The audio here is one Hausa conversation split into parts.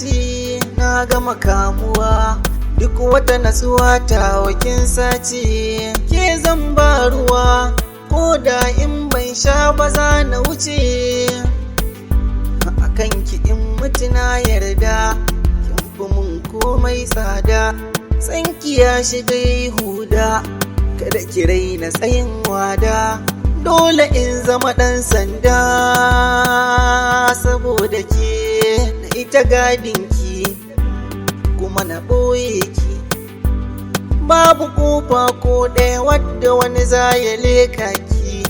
ji na gama kamuwa, duk wata natsuwa ta wakin sace. Ke zan ba ruwa ko da in ban sha ba za na wuce. A kanki in mutu na yarda, kin fi mun komai tsada. Tsanki ya shiga yi huda, kada ki raina tsayin wada. Dole in zama ɗan sanda saboda ke, na ita gadinki kuma na ɓoye ki. Babu ƙofa ko ɗaya wadda wani za ya leka ki,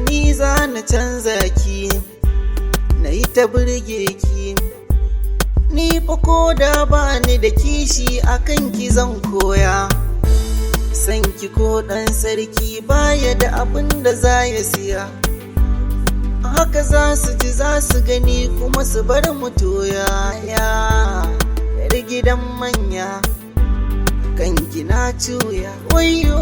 ni za na canza ki, na yi ta burge ki. Ni fa ko da ba ni da kishi akan ki zan koya. Sanki ko ɗan sarki baya da abin da za ya siya. Haka za su ji za su gani kuma su bar mu toya. Yar gidan manya kanki na cuya. Wayyo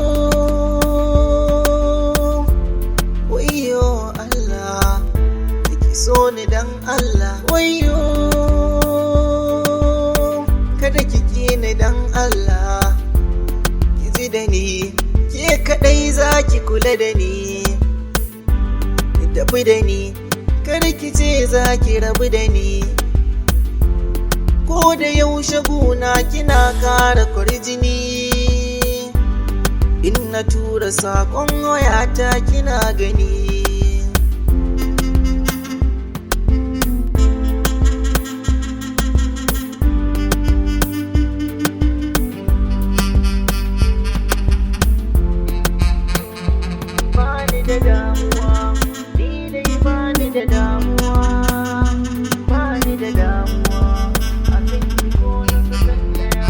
wayyo Allah, ki so ni dan Allah. Wayyo kada ki ki ni dan Allah. Da ni ke kadai zaki kula da ni, tafi da ni kar ki ce zaki rabu da ni. Ko da yaushe guna kina kara kwarjini, in na tura sakon wayata kina gani. Da damuwa, ni dai bani da damuwa, bani da damuwa, a kan ki ko na sakan daya.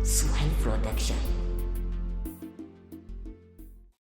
Suhail Production.